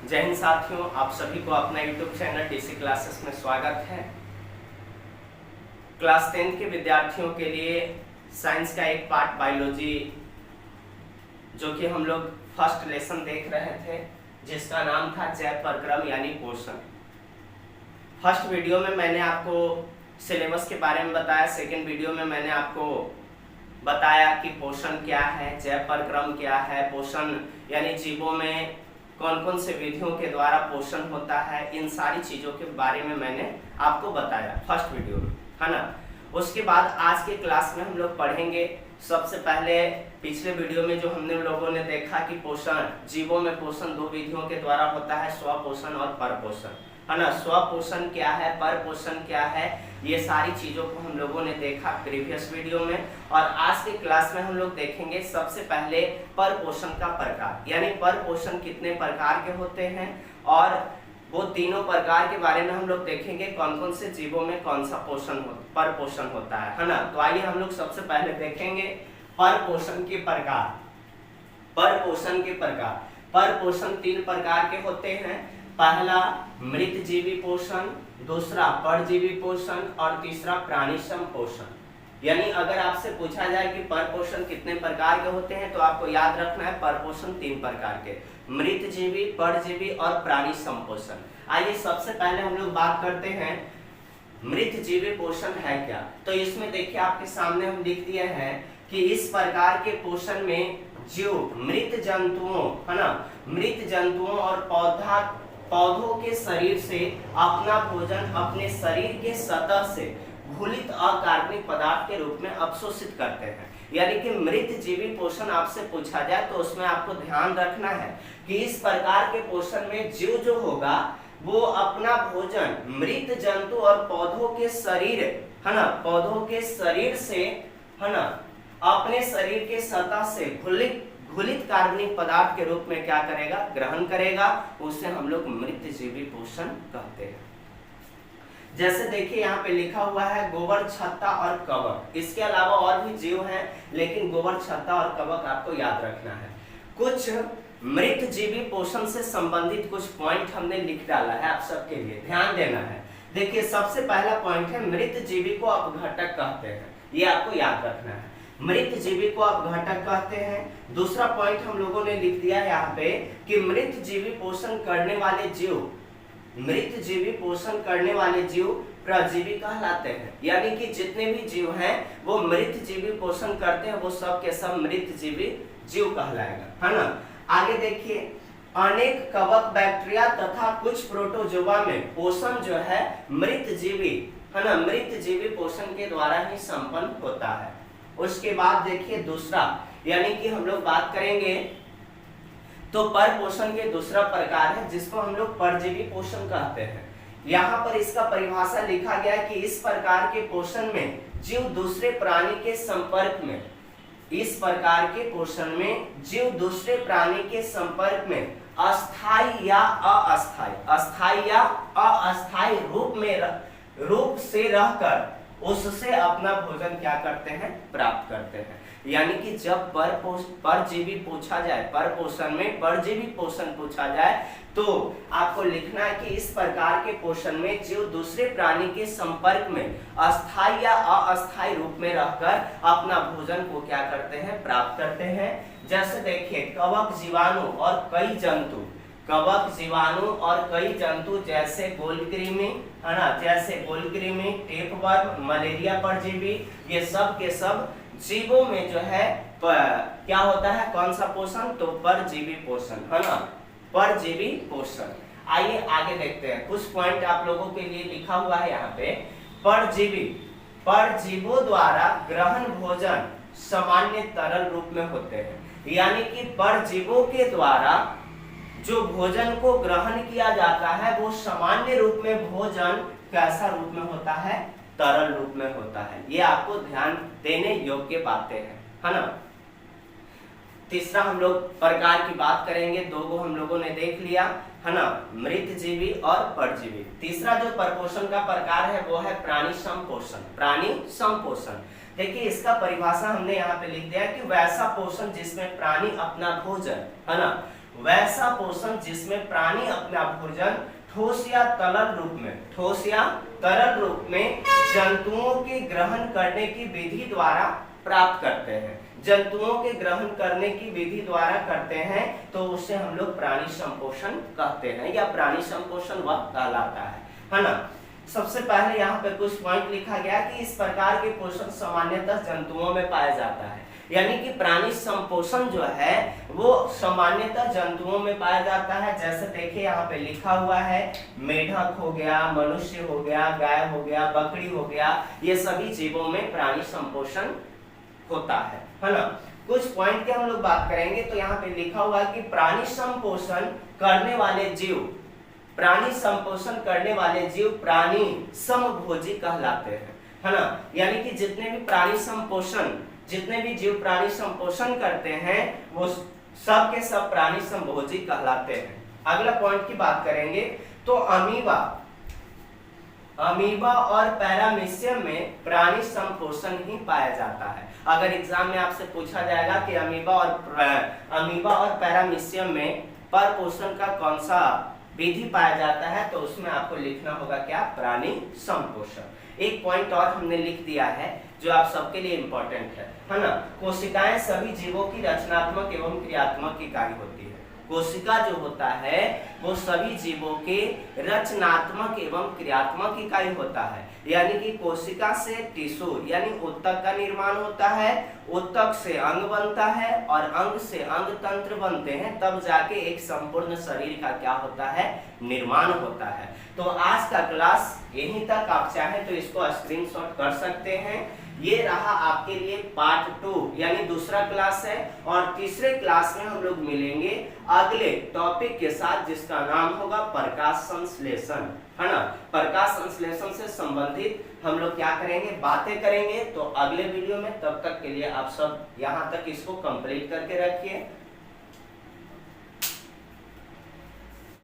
जय हिंद साथियों, आप सभी को अपना यूट्यूब चैनल डीसी क्लासेस में स्वागत है। क्लास 10th के विद्यार्थियों के लिए साइंस का एक पार्ट बायोलॉजी, जो कि हम लोग फर्स्ट लेसन देख रहे थे, जिसका नाम था जैव परक्रम यानी पोषण। फर्स्ट वीडियो में मैंने आपको सिलेबस के बारे में बताया, सेकेंड वीडियो में मैंने आपको बताया कि पोषण क्या है, जैव परक्रम क्या है, पोषण यानी जीवों में कौन कौन से विधियों के द्वारा पोषण होता है, इन सारी चीजों के बारे में मैंने आपको बताया फर्स्ट वीडियो में, है ना। उसके बाद आज के क्लास में हम लोग पढ़ेंगे। सबसे पहले पिछले वीडियो में जो हमने लोगों ने देखा कि पोषण, जीवों में पोषण दो विधियों के द्वारा होता है, स्वपोषण और परपोषण, है ना। स्वपोषण क्या है, परपोषण क्या है, ये सारी चीजों को हम लोगों ने देखा प्रीवियस वीडियो में। और आज के क्लास में हम लोग देखेंगे सबसे पहले परपोषण का प्रकार, यानी परपोषण कितने प्रकार के होते हैं, और वो तीनों प्रकार के बारे में हम लोग देखेंगे, कौन कौन से जीवों में कौन सा परपोषण होता है ना। तो आइए हम लोग सबसे पहले देखेंगे परपोषण के प्रकार। परपोषण के प्रकार, परपोषण तीन प्रकार के होते हैं। पहला मृत जीवी पोषण, दूसरा परजीवी पोषण और तीसरा प्राणी संपोषण। यानी अगर आपसे पूछा जाए कि परपोषण कितने प्रकार के होते हैं, तो आपको याद रखना है परपोषण तीन प्रकार के, मृत जीवी, परजीवी और प्राणी संपोषण। आइए सबसे पहले हम लोग बात करते हैं मृत जीवी पोषण है क्या। तो इसमें देखिए आपके सामने हम लिख दिए हैं कि इस प्रकार के पोषण में जीव मृत जंतुओं, है ना, मृत जंतुओं और पौधों के शरीर से अपना भोजन अपने शरीर के सतह से घुलित अकार्बनिक पदार्थ के रूप में अवशोषित करते हैं। यानी कि मृत जीवी पोषण आपसे पूछा जाए तो उसमें आपको ध्यान रखना है कि इस प्रकार के पोषण में जीव जो होगा वो अपना भोजन मृत जंतु और पौधों के शरीर, है ना, पौधों के शरीर से, है ना, अपने शरीर के सतह से घुलित कार्बनिक पदार्थ के रूप में क्या करेगा, ग्रहण करेगा। उसे हम लोग मृत जीवी पोषण कहते हैं। जैसे देखिए यहाँ पे लिखा हुआ है गोबर, छत्ता और कवक। इसके अलावा और भी जीव हैं, लेकिन गोबर, छत्ता और कवक आपको याद रखना है। कुछ मृत जीवी पोषण से संबंधित कुछ पॉइंट हमने लिख डाला है, आप सबके लिए ध्यान देना है। देखिए सबसे पहला पॉइंट है मृत जीवी को अपघटक कहते हैं, ये आपको याद रखना है। मृत जीवी को अपघटक कहते हैं। दूसरा पॉइंट हम लोगों ने लिख दिया है यहाँ पे कि मृत जीवी पोषण करने वाले जीव, मृत जीवी पोषण करने वाले जीव प्रजीवी कहलाते हैं। यानी कि जितने भी जीव हैं वो मृत जीवी पोषण करते हैं, वो सब के सब मृत जीवी जीव कहलाएगा, है ना। आगे देखिए अनेक कवक, बैक्टीरिया तथा कुछ प्रोटोजोआ में पोषण जो है मृत जीवी, है ना, मृत जीवी पोषण के द्वारा ही संपन्न होता है। उसके बाद देखिए दूसरा, यानी कि हम लोग बात करेंगे तो परपोषण के दूसरा प्रकार है जिसको हम लोग परजीवी पोषण कहते हैं। यहाँ पर इसका परिभाषा लिखा गया है कि इस प्रकार के पोषण में जीव दूसरे प्राणी के संपर्क में, इस प्रकार के पोषण में जीव दूसरे प्राणी के संपर्क में अस्थायी या अस्थायी, अस्थायी या अस्थायी रूप से रहकर उससे अपना भोजन क्या करते हैं, प्राप्त करते हैं। यानी कि जब परजीवी पूछा जाए, परपोषण में परजीवी पोषण पूछा जाए, तो आपको लिखना है कि इस प्रकार के पोषण में जीव दूसरे प्राणी के संपर्क में अस्थायी या अस्थायी रूप में रहकर अपना भोजन को क्या करते हैं, प्राप्त करते हैं। जैसे देखिए कवक, जीवाणु और कई जंतु, कवक, जीवाणु और कई जंतु जैसे गोलकृमि, है ना, जैसे गोलकृमि, टेपवर्म, मलेरिया परजीवी, ये सब के सब जीवों में जो है क्या होता है, कौन सा पोषण, तो परजीवी पोषण, है ना, परजीवी पोषण। आइए आगे देखते हैं, कुछ पॉइंट आप लोगों के लिए लिखा हुआ है यहाँ पे। परजीवी, परजीवों द्वारा ग्रहण भोजन सामान्य तरल रूप में होते हैं। यानी कि परजीवों के द्वारा जो भोजन को ग्रहण किया जाता है वो सामान्य रूप में भोजन कैसा रूप में होता है, तरल रूप में होता है। ये आपको ध्यान देने योग्य बातें हैं, है ना। तीसरा हम लोग प्रकार की बात करेंगे, दो को हम लोगों ने देख लिया, है ना, मृत जीवी और परजीवी। तीसरा जो परपोषण का प्रकार है वो है प्राणी संपोषण। प्राणी संपोषण देखिए इसका परिभाषा हमने यहाँ पे लिख दिया कि वैसा पोषण जिसमें प्राणी अपना भोजन, है ना, वैसा पोषण जिसमें प्राणी अपना भोजन ठोस या तरल रूप में जंतुओं के ग्रहण करने की विधि द्वारा प्राप्त करते हैं। जंतुओं के ग्रहण करने की विधि द्वारा करते हैं तो उसे हम लोग प्राणी संपोषण कहते हैं या प्राणी संपोषण वह कहलाता है ना। सबसे पहले यहाँ पे कुछ पॉइंट लिखा गया कि इस प्रकार के पोषण सामान्यतः जंतुओं में पाया जाता है, यानी कि प्राणी संपोषण जो है वो सामान्यतः जंतुओं में पाया जाता है। जैसे देखिए यहाँ पे लिखा हुआ है, मेढक हो गया, मनुष्य हो गया, गाय हो गया, बकरी हो गया, ये सभी जीवों में प्राणी संपोषण होता है ना। कुछ पॉइंट के हम लोग बात करेंगे तो यहाँ पे लिखा हुआ है कि प्राणी संपोषण करने वाले जीव प्राणी समभोजी कहलाते हैं, है ना। यानी कि जितने भी जीव प्राणी संपोषण करते हैं वो सब के सब प्राणी समभोजी कहलाते हैं। अगला पॉइंट की बात करेंगे तो अमीबा और पैरामीशियम में प्राणी संपोषण ही पाया जाता है। अगर एग्जाम में आपसे पूछा जाएगा कि अमीबा और पैरामीशियम में परपोषण का कौन सा विधि पाया जाता है तो उसमें आपको लिखना होगा क्या, प्राणी संपोषण। एक पॉइंट और हमने लिख दिया है जो आप सबके लिए इंपॉर्टेंट है ना। कोशिकाएं सभी जीवों की रचनात्मक एवं क्रियात्मक इकाई होती है। कोशिका जो होता है वो सभी जीवों के रचनात्मक एवं क्रियात्मक इकाई होता है, यानी कि कोशिका से टिश्यू यानी ऊतक का निर्माण होता है, ऊतक से अंग बनता है और अंग से अंग तंत्र बनते हैं, तब जाके एक संपूर्ण शरीर का क्या होता है, निर्माण होता है। तो आज का क्लास यहीं तक, आप चाहे तो इसको स्क्रीनशॉट कर सकते हैं। ये रहा आपके लिए पार्ट 2 यानी दूसरा क्लास है, और तीसरे क्लास में हम लोग मिलेंगे अगले टॉपिक के साथ जिसका नाम होगा प्रकाश संश्लेषण, है ना। प्रकाश संश्लेषण से संबंधित हम लोग क्या करेंगे, बातें करेंगे। तो अगले वीडियो में, तब तक के लिए आप सब यहाँ तक इसको कंप्लीट करके रखिए।